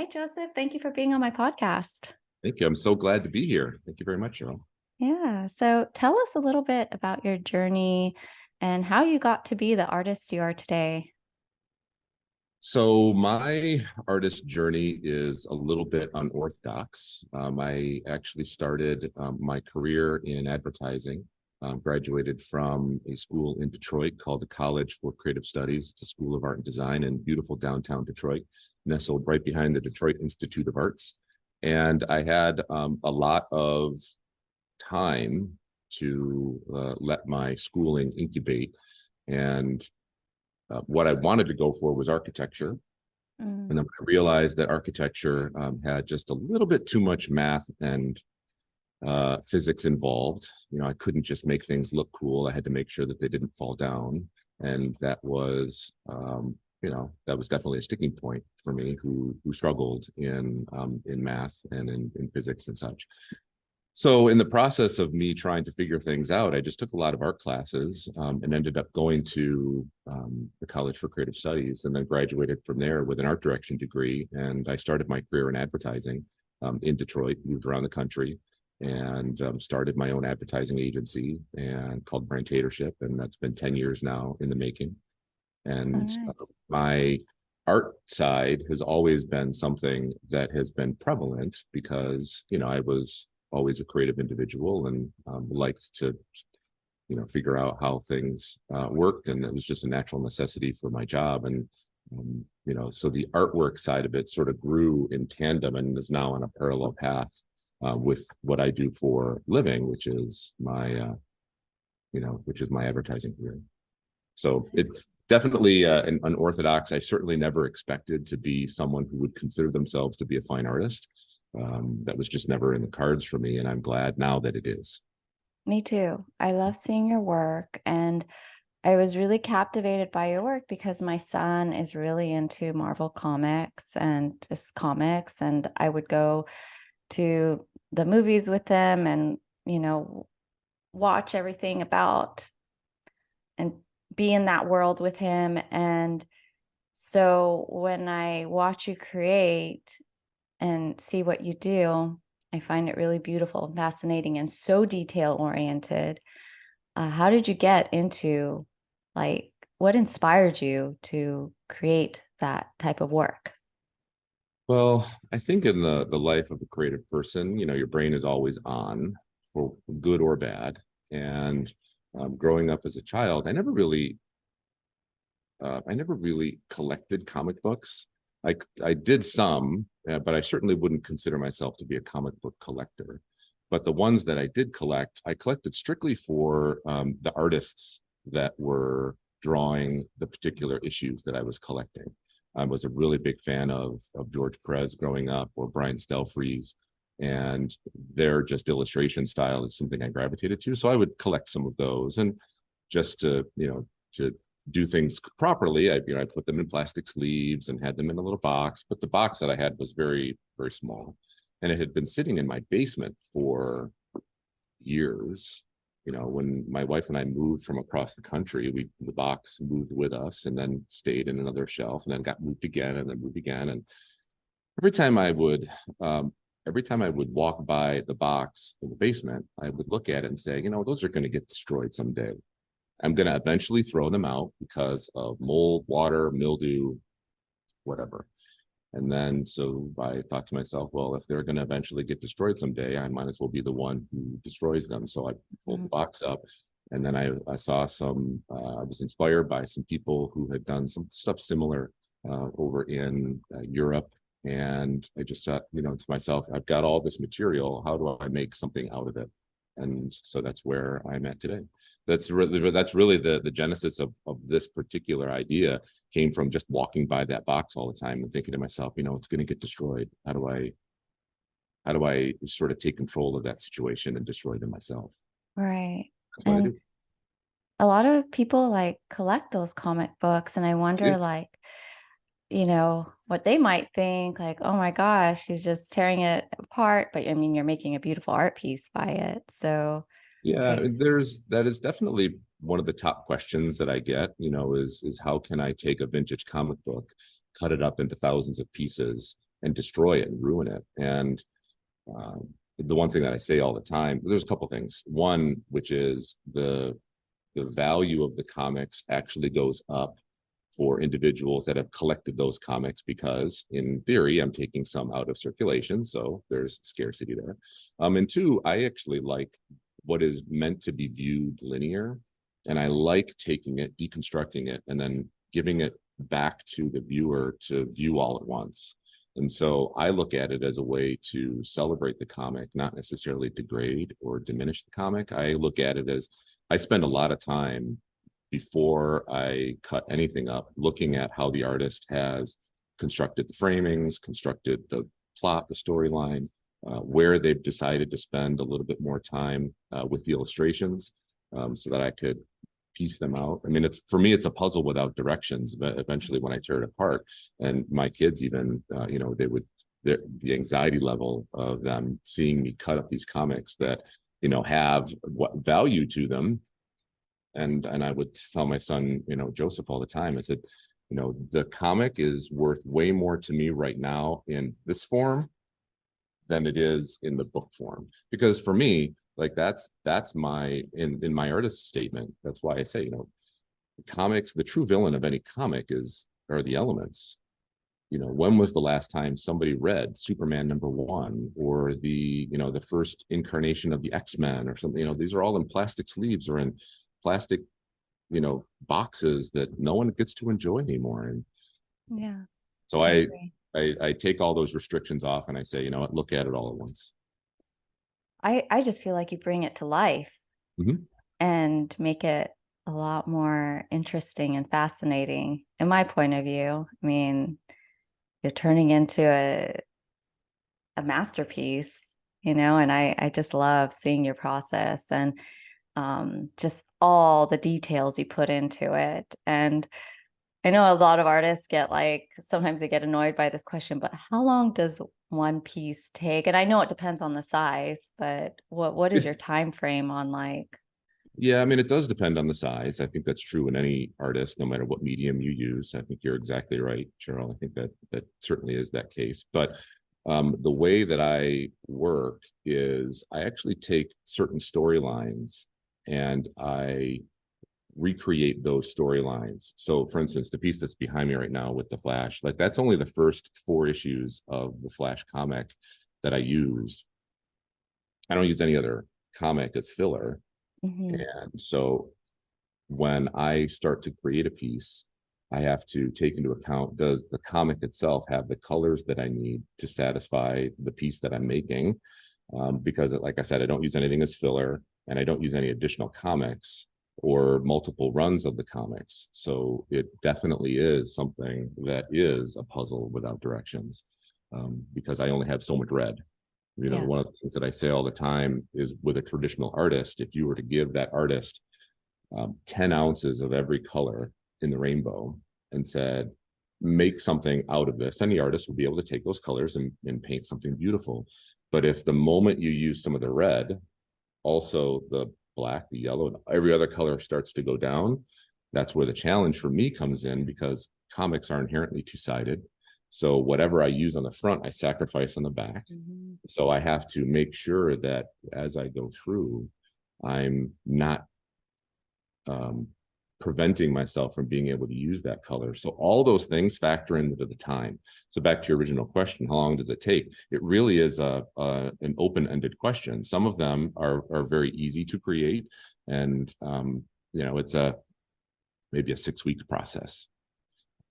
Hi, Joseph. Thank you for being on my podcast. Thank you. I'm so glad to be here. Thank you very much, Cheryl. Yeah. So tell us a little bit about your journey and how you got to be the artist you are today. So my artist journey is a little bit unorthodox. I actually started my career in advertising. Graduated from a school in Detroit called the College for Creative Studies. It's a school of art and design in beautiful downtown Detroit, nestled right behind the Detroit Institute of Arts. And I had a lot of time to let my schooling incubate. And what I wanted to go for was architecture. And Mm, then I realized that architecture had just a little bit too much math and physics involved. I couldn't just make things look cool. I had to make sure that they didn't fall down. And that was definitely a sticking point for me who struggled in math and in physics and such. So in the process of me trying to figure things out, I just took a lot of art classes and ended up going to the College for Creative Studies and then graduated from there with an art direction degree. And I started my career in advertising in Detroit, moved around the country, and started my own advertising agency and called Reinterpreting. And that's been 10 years now in the making. oh, And nice. my art side has always been something that has been prevalent because, I was always a creative individual and liked to, figure out how things worked. And it was just a natural necessity for my job. And, so the artwork side of it sort of grew in tandem and is now on a parallel path with what I do for a living, which is my advertising career. So it's definitely an unorthodox. I certainly never expected to be someone who would consider themselves to be a fine artist. That was just never in the cards for me, and I'm glad now that it is. Me too. I love seeing your work, and I was really captivated by your work because my son is really into Marvel comics and just comics, and I would go to the movies with them and, you know, watch everything about and be in that world with him. And so when I watch you create and see what you do, I find it really beautiful and fascinating and so detail oriented. How did you get into, like, what inspired you to create that type of work? Well, I think in the life of a creative person, your brain is always on for good or bad. And growing up as a child, I never really collected comic books. I did some, but I certainly wouldn't consider myself to be a comic book collector. But the ones that I did collect, I collected strictly for the artists that were drawing the particular issues that I was collecting. I was a really big fan of George Perez growing up, or Brian Stelfreeze, and their just illustration style is something I gravitated to. So I would collect some of those, and just to do things properly, I put them in plastic sleeves and had them in a little box. But the box that I had was very, very small, and it had been sitting in my basement for years. When my wife and I moved from across the country, the box moved with us and then stayed in another shelf and then got moved again and then moved again. And every time I would every time I would walk by the box in the basement, I would look at it and say, those are going to get destroyed someday. I'm going to eventually throw them out because of mold, water, mildew, whatever. And then so I thought to myself, well, if they're going to eventually get destroyed someday, I might as well be the one who destroys them. So I pulled the Mm. box up, and then I saw I was inspired by some people who had done some stuff similar over in Europe. And I just thought, to myself, I've got all this material. How do I make something out of it? And so that's where I'm at today. That's really the genesis of this particular idea came from just walking by that box all the time and thinking to myself, it's going to get destroyed. How do I sort of take control of that situation and destroy them myself? Right. That's what I And do. a lot of people like collect those comic books, and I I do. wonder, like, what they might think, like, oh my gosh, he's just tearing it apart. But I mean, you're making a beautiful art piece by it. So, Yeah, I, that is definitely one of the top questions that I get, is how can I take a vintage comic book, cut it up into thousands of pieces, and destroy it and ruin it. And the one thing that I say all the time, there's a couple things. One, which is the value of the comics actually goes up for individuals that have collected those comics, because in theory, I'm taking some out of circulation. So there's scarcity there. And two, I actually like what is meant to be viewed linear. And I like taking it, deconstructing it, and then giving it back to the viewer to view all at once. And so I look at it as a way to celebrate the comic, not necessarily degrade or diminish the comic. I look at it as, I spend a lot of time before I cut anything up looking at how the artist has constructed the framings, constructed the plot, the storyline, where they've decided to spend a little bit more time with the illustrations, so that I could piece them out. I mean, it's, for me, it's a puzzle without directions. But eventually, when I tear it apart, and my kids even, they would, the anxiety level of them seeing me cut up these comics that have what value to them. And I would tell my son, Joseph, all the time, I said, the comic is worth way more to me right now in this form than it is in the book form. Because for me, like that's my, in my artist statement, that's why I say, comics, the true villain of any comic are the elements. When was the last time somebody read Superman #1, or the first incarnation of the X-Men or something? These are all in plastic sleeves or in plastic, boxes that no one gets to enjoy anymore. And Yeah, so I I agree. I take all those restrictions off, and I say, look at it all at once. I just feel like you bring it to life Mhm. and make it a lot more interesting and fascinating in my point of view. I mean, you're turning into a masterpiece, and I just love seeing your process and just all the details you put into it. And I know a lot of artists sometimes they get annoyed by this question, but how long does one piece take? And I know it depends on the size, but what is your time frame on Yeah, I mean, it does depend on the size. I think that's true in any artist, no matter what medium you use. I think you're exactly right, Cheryl. I think that certainly is that case. But the way that I work is I actually take certain storylines and I recreate those storylines. So, for instance, the piece that's behind me right now with the Flash, like that's only the first 4 issues of the Flash comic that I use. I don't use any other comic as filler. Mhm. And so when I start to create a piece, I have to take into account, does the comic itself have the colors that I need to satisfy the piece that I'm making? Because, like I said, I don't use anything as filler, and I don't use any additional comics or multiple runs of the comics. So it definitely is something that is a puzzle without directions, because I only have so much red. Yeah. One of the things that I say all the time is, with a traditional artist, if you were to give that artist 10 ounces of every color in the rainbow and said, make something out of this, any artist will be able to take those colors and paint something beautiful. But if the moment you use some of the red, also the black, the yellow, and every other color starts to go down, that's where the challenge for me comes in, because comics are inherently two-sided. So whatever I use on the front, I sacrifice on the back. Mhm. So I have to make sure that as I go through, I'm not um, preventing myself from being able to use that color. So all those things factor into the time. So back to your original question, how long does it take? It really is an open-ended question. Some of them are very easy to create, and it's maybe a 6 week process.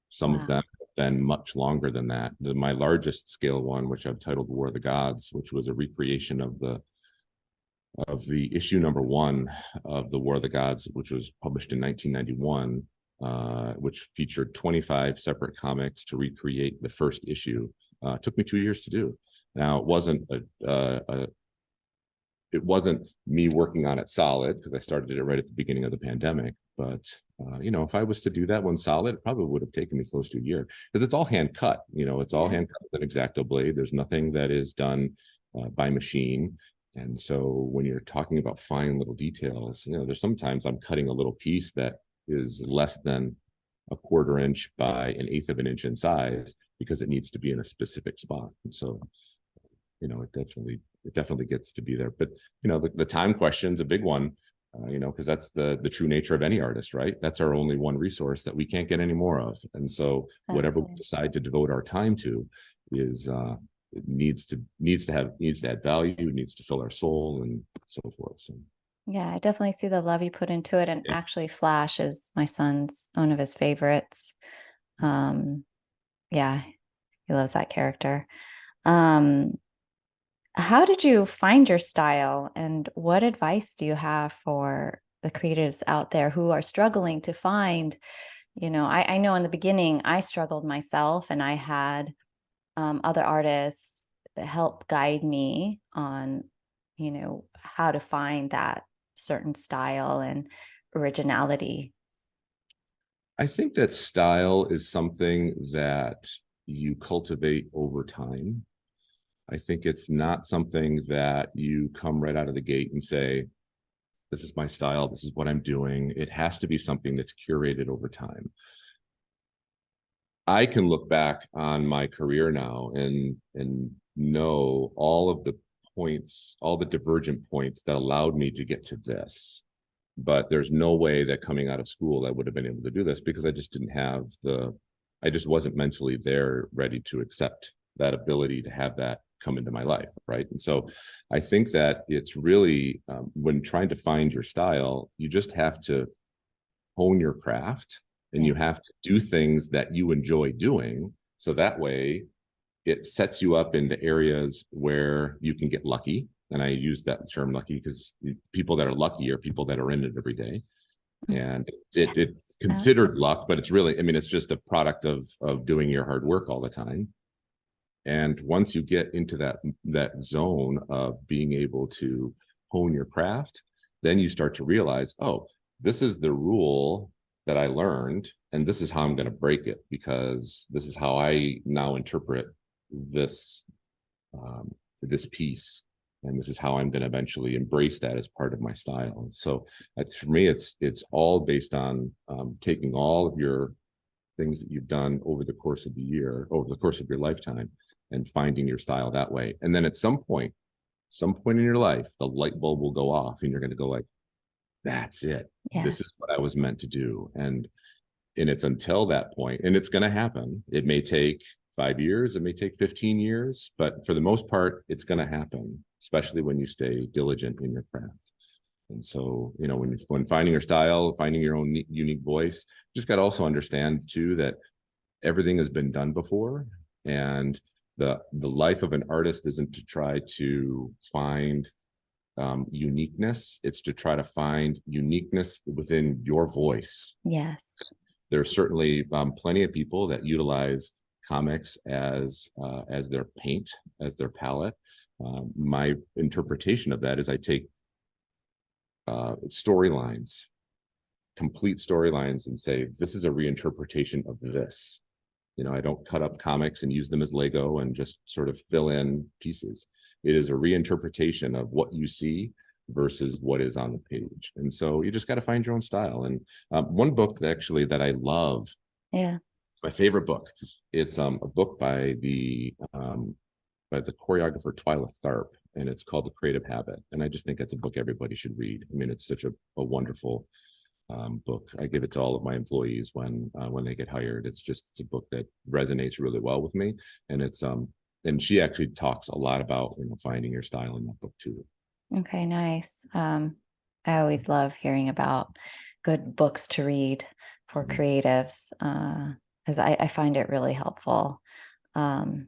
Some of them Wow. have been much longer than that. My largest scale one, which I've titled War of the Gods, which was a recreation of the issue #1 of the War of the Gods, which was published in 1991, which featured 25 separate comics to recreate the first issue. Took me 2 years to do. Now, it wasn't me working on it solid, because I started it right at the beginning of the pandemic. But if I was to do that one solid, it probably would have taken me close to a year, because it's all hand cut. It's all Yeah. hand cut with an X-Acto blade. There's nothing that is done by machine. And so when you're talking about fine little details, there's sometimes I'm cutting a little piece that is less than a 1/4 inch by 1/8 of an inch in size, because it needs to be in a specific spot. And so, it definitely gets to be there. But the time question is a big one, because that's the true nature of any artist, right? That's our only one resource that we can't get any more of. And so whatever we decide to devote our time to is it needs to add value, needs to fill our soul, and so forth. So yeah, I definitely see the love you put into it. And yeah. actually Flash is my son's one of his favorites. Yeah, he loves that character. Um, how did you find your style, and what advice do you have for the creatives out there who are struggling to find, I know in the beginning I struggled myself, and I had other artists help guide me on, how to find that certain style and originality. I think that style is something that you cultivate over time. I think it's not something that you come right out of the gate and say, this is my style, this is what I'm doing. It has to be something that's curated over time. I can look back on my career now and know all of the points, all the divergent points that allowed me to get to this. But there's no way that coming out of school I would have been able to do this, because I just didn't have I just wasn't mentally there ready to accept that ability to have that come into my life, right? And so I think that it's really, when trying to find your style, you just have to hone your craft, and you have to do things that you enjoy doing, so that way it sets you up into areas where you can get lucky. And I use that term lucky because people that are lucky are people that are in it every day. And it's considered luck, but it's really, it's just a product of doing your hard work all the time. And once you get into that zone of being able to hone your craft, then you start to realize, oh, this is the rule that I learned, and this is how I'm going to break it, because this is how I now interpret this this piece, and this is how I'm going to eventually embrace that as part of my style. And so for me, it's all based on taking all of your things that you've done over the course of the year, over the course of your lifetime, and finding your style that way. And then at some point in your life, the light bulb will go off, and you're going to go like, that's it. Yes. This is what I was meant to do. And it's until that point, and it's going to happen. It may take 5 years, it may take 15 years, but for the most part, it's going to happen, especially when you stay diligent in your craft. And so, when finding your style, finding your own unique voice, you just got to also understand too that everything has been done before, and the life of an artist isn't to try to find uniqueness. It's to try to find uniqueness within your voice. Yes. There are certainly plenty of people that utilize comics as their paint, as their palette. My interpretation of that is I take storylines, complete storylines, and say, this is a reinterpretation of this. I don't cut up comics and use them as Lego and just sort of fill in pieces. It is a reinterpretation of what you see versus what is on the page. And so you just got to find your own style. And one book that I love, it's my favorite book. It's a book by the choreographer Twyla Tharp, and it's called The Creative Habit. And I just think that's a book everybody should read. It's such a wonderful book. I give it to all of my employees when they get hired. It's a book that resonates really well with me, and and she actually talks a lot about finding your style in that book too. Okay, nice. I always love hearing about good books to read for creatives, as I find it really helpful. And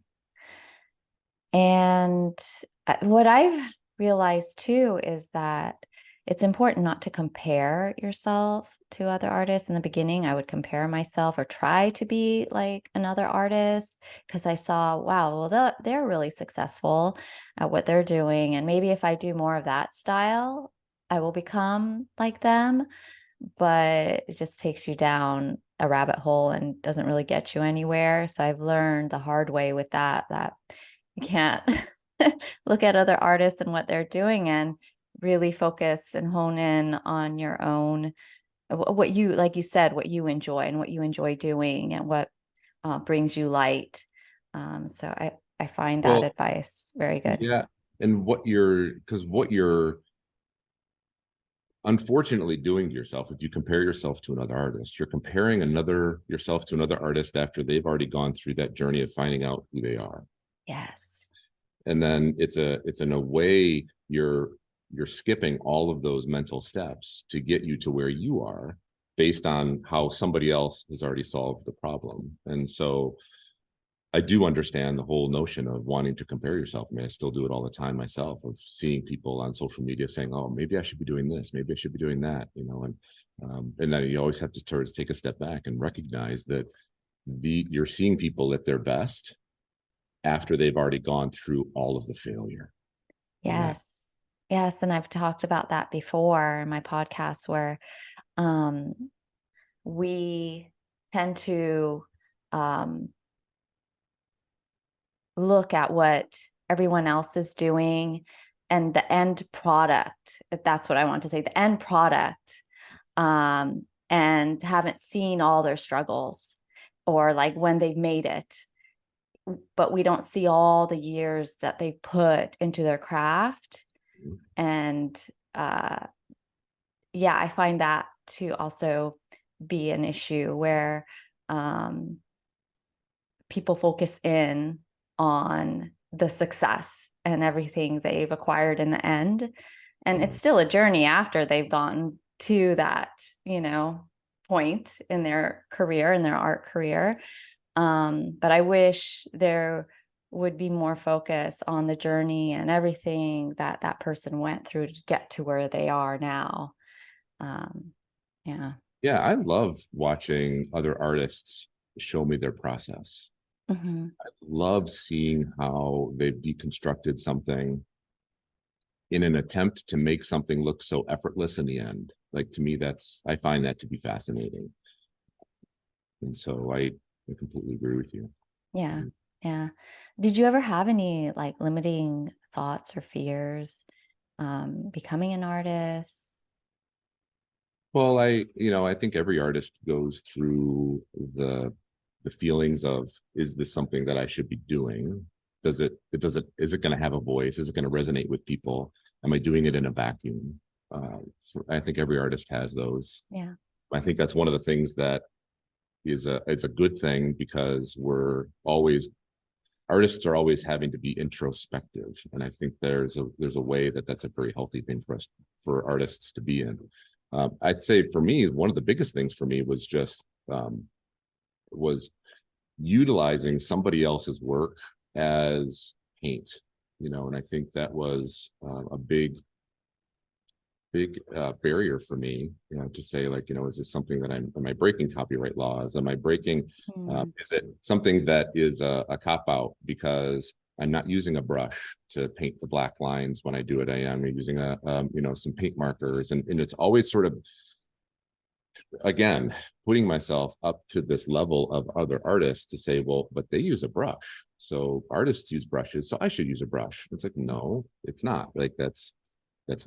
what I've realized too is that it's important not to compare yourself to other artists. In the beginning, I would compare myself or try to be like another artist, because I saw, wow, well, they're really successful at what they're doing. And maybe if I do more of that style, I will become like them. But it just takes you down a rabbit hole and doesn't really get you anywhere. So I've learned the hard way with that you can't look at other artists and what they're doing and really focus and hone in on your own, what you, like you said, what you enjoy and what you enjoy doing, and what brings you light. So I find that Well, advice very good. yeah. And because what you're unfortunately doing to yourself, if you compare yourself to another artist, you're comparing yourself to another artist after they've already gone through that journey of finding out who they are. Yes. And then it's in a way you're skipping all of those mental steps to get you to where you are based on how somebody else has already solved the problem. And so I do understand the whole notion of wanting to compare yourself. I mean, I still do it all the time myself, of seeing people on social media saying, "Oh, maybe I should be doing this. Maybe I should be doing that." And then you always have to sort of take a step back and recognize that you're seeing people at their best after they've already gone through all of the failure. And that, Yes. Yes. And I've talked about that before in my podcast where um, we tend to um, look at what everyone else is doing and the end product, if that's what I want to say, the end product, and haven't seen all their struggles or like when they've made it, but we don't see all the years that they've put into their craft. And uh, yeah, I find that to also be an issue where um, people focus in on the success and everything they've acquired in the end. And it's still a journey after they've gotten to that, point in their career, in their art career. But I wish there would be more focus on the journey and everything that that person went through to get to where they are now. Um, yeah. yeah, I love watching other artists show me their process. Mm-hmm. Love seeing how they've deconstructed something in an attempt to make something look so effortless in the end. Like, to me, I find that to be fascinating. And so I completely agree with you. Yeah. Yeah. Did you ever have any like limiting thoughts or fears becoming an artist? Well, I think every artist goes through the feelings of, is this something that I should be doing? Is it going to have a voice? Is it going to resonate with people? Am I doing it in a vacuum? I think every artist has those. Yeah. I think that's one of the things that is a good thing, because artists are always having to be introspective, and I think there's a way that's a very healthy thing for artists to be in. I'd say for me, one of the biggest things for me was just was utilizing somebody else's work as paint, and I think that was a big barrier for me, to say, like, is this something that am I breaking copyright laws? Am I breaking, Mm, is it something that is a cop out because I'm not using a brush to paint the black lines when I do it? I am using some paint markers, and it's always sort of, again, putting myself up to this level of other artists to say, well, but they use a brush. So artists use brushes, so I should use a brush. It's like, no, it's not. Like, that's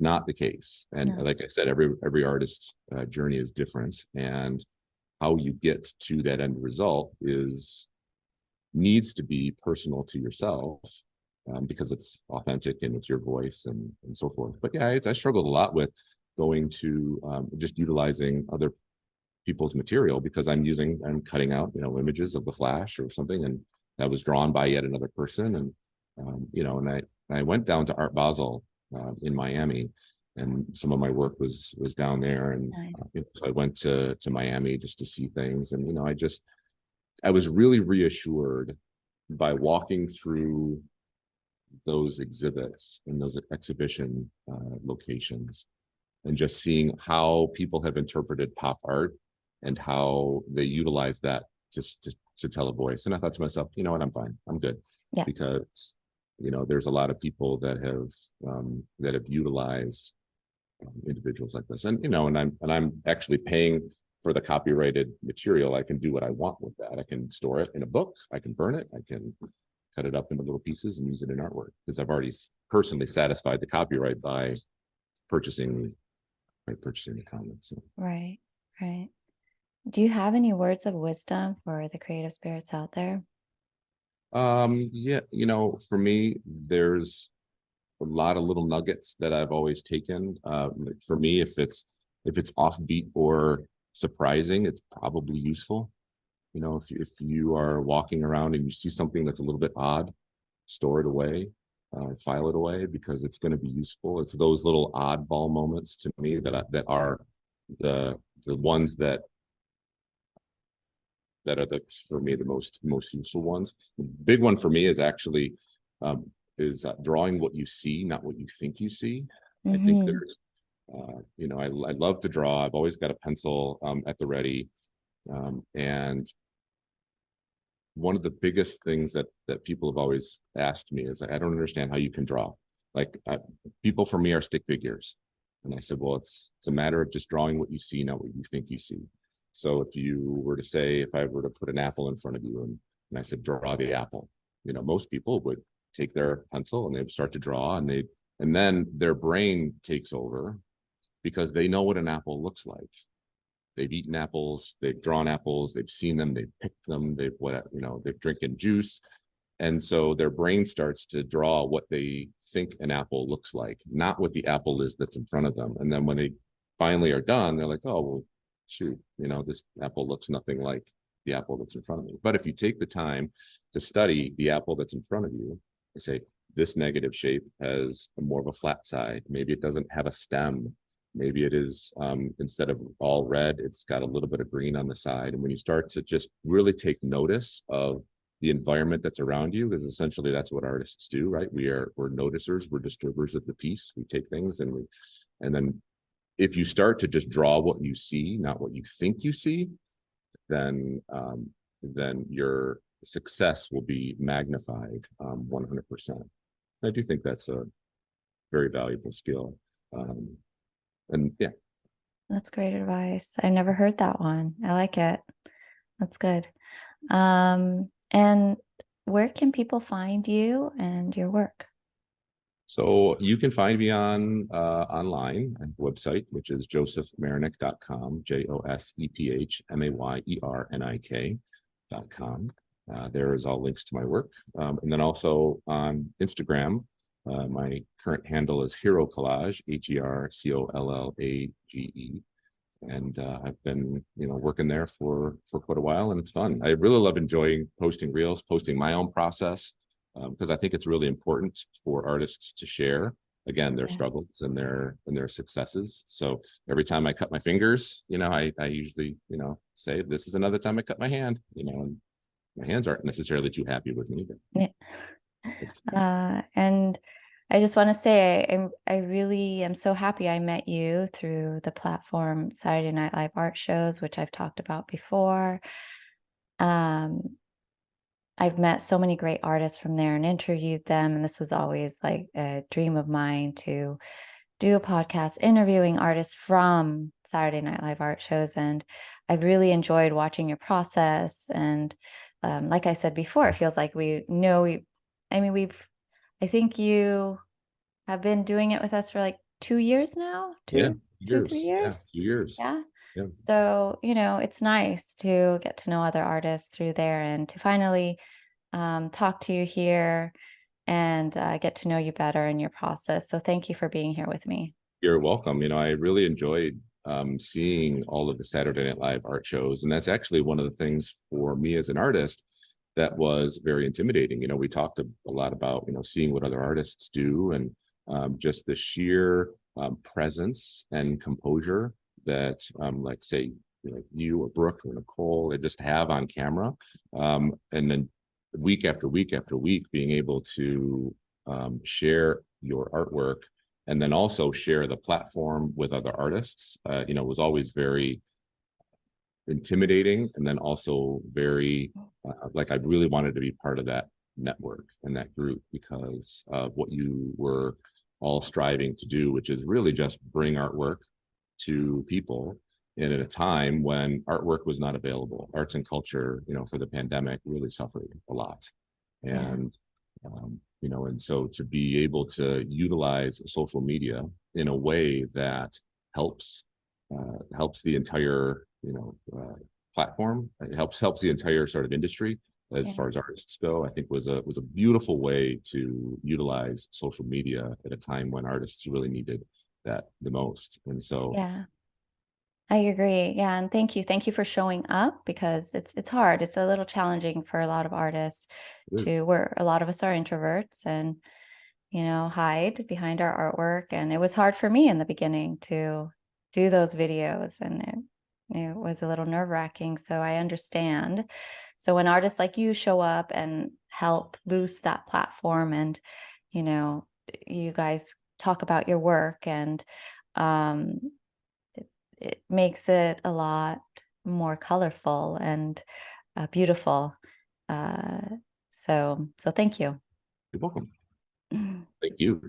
not the case. And no. like I said, every artist's journey is different, and how you get to that end result needs to be personal to yourself, because it's authentic and it's your voice, and so forth. But yeah, I struggled a lot with going to just utilizing other people's material, because I'm cutting out, images of the Flash or something, and that was drawn by yet another person. And and I went down to Art Basel in Miami, and some of my work was down there. And Nice. so I went to Miami just to see things. And I was really reassured by walking through those exhibits and those exhibition locations, and just seeing how people have interpreted pop art and how they utilize that to tell a voice. And I thought to myself, you know what, I'm fine, I'm good, Yeah. because there's a lot of people that have utilized individuals like this, and I'm actually paying for the copyrighted material. I can do what I want with that. I can store it in a book, I can burn it, I can cut it up into little pieces and use it in artwork, because I've already personally satisfied the copyright purchasing the comics. So. Right. Right. Do you have any words of wisdom for the creative spirits out there? Yeah, for me, there's a lot of little nuggets that I've always taken. Like for me, if it's offbeat or surprising, it's probably useful. If you are walking around and you see something that's a little bit odd, store it away, file it away because it's going to be useful. It's those little oddball moments to me that are the ones that are for me the most useful ones. The big one for me is actually um, drawing what you see, not what you think you see. I think Mm-hmm. there's I love to draw. I've always got a pencil at the ready, and one of the biggest things that people have always asked me is, I don't understand how you can draw. Like people for me are stick figures, and I said, well, it's a matter of just drawing what you see, not what you think you see. So if you were to say, if I were to put an apple in front of you, and I said, draw the apple, most people would take their pencil and they would start to draw, and then their brain takes over because they know what an apple looks like. They've eaten apples, they've drawn apples, they've seen them, they've picked them, they've drinking juice. And so their brain starts to draw what they think an apple looks like, not what the apple is that's in front of them. And then when they finally are done, they're like, oh, well, shoot, this apple looks nothing like the apple that's in front of me. But if you take the time to study the apple that's in front of you, you say, this negative shape has more of a flat side. Maybe it doesn't have a stem. Maybe it is, instead of all red, it's got a little bit of green on the side. And when you start to just really take notice of the environment that's around you, because essentially that's what artists do, right? We're noticers, we're disturbers of the piece. We take things and then if you start to just draw what you see, not what you think you see, then your success will be magnified 100%. I do think that's a very valuable skill. Um, and yeah. That's great advice. I never heard that one. I like it. That's good. And where can people find you and your work? So you can find me on online at the website, which is josephmayernik.com, JosephMayernik.com. There is all links to my work. And then also on Instagram, my current handle is Hero Collage, HERCOLLAGE. And I've been, working there for quite a while, and it's fun. I really love enjoying posting reels, posting my own process, because I think it's really important for artists to share again their Yes. struggles and their successes. So every time I cut my fingers, I usually, say this is another time I cut my hand, and my hands aren't necessarily too happy with me, but Yeah. it's And I just want to say I really am so happy I met you through the platform Saturday Night Live art shows, which I've talked about before. Um, I've met so many great artists from there and interviewed them, and this was always like a dream of mine to do a podcast interviewing artists from Saturday Night Live art shows. And I've really enjoyed watching your process. And like I said before, it feels like we know I mean, I think you have been doing it with us for like 2 years now, yeah, two, three years, yeah, years. 2 years, Yeah. yeah. So, it's nice to get to know other artists through there and to finally talk to you here and get to know you better in your process. So thank you for being here with me. You're welcome. I really enjoyed seeing all of the Saturday Night Live art shows. And that's actually one of the things for me as an artist that was very intimidating. We talked a lot about, seeing what other artists do and just the sheer presence and composure that, like, say, you or Brooke or Nicole, they just have on camera. And then week after week after week, being able to share your artwork and then also share the platform with other artists, was always very intimidating. And then also very, like, I really wanted to be part of that network and that group because of what you were all striving to do, which is really just bring artwork to people. And at a time when artwork was not available, arts and culture, for the pandemic really suffered a lot. Yeah. And and so to be able to utilize social media in a way that helps helps the entire platform, it helps the entire sort of industry, as Yeah. far as artists go, I think was a beautiful way to utilize social media at a time when artists really needed that the most. And so Yeah. I agree. Yeah, and thank you. Thank you for showing up because it's hard. It's a little challenging for a lot of artists it is. to where a lot of us are introverts and hide behind our artwork. And it was hard for me in the beginning to do those videos and it was a little nerve-wracking. So I understand. So when artists like you show up and help boost that platform and you know, you guys talk about your work and um it makes it a lot more colorful and beautiful. Uh, so thank you. You're welcome. Thank you.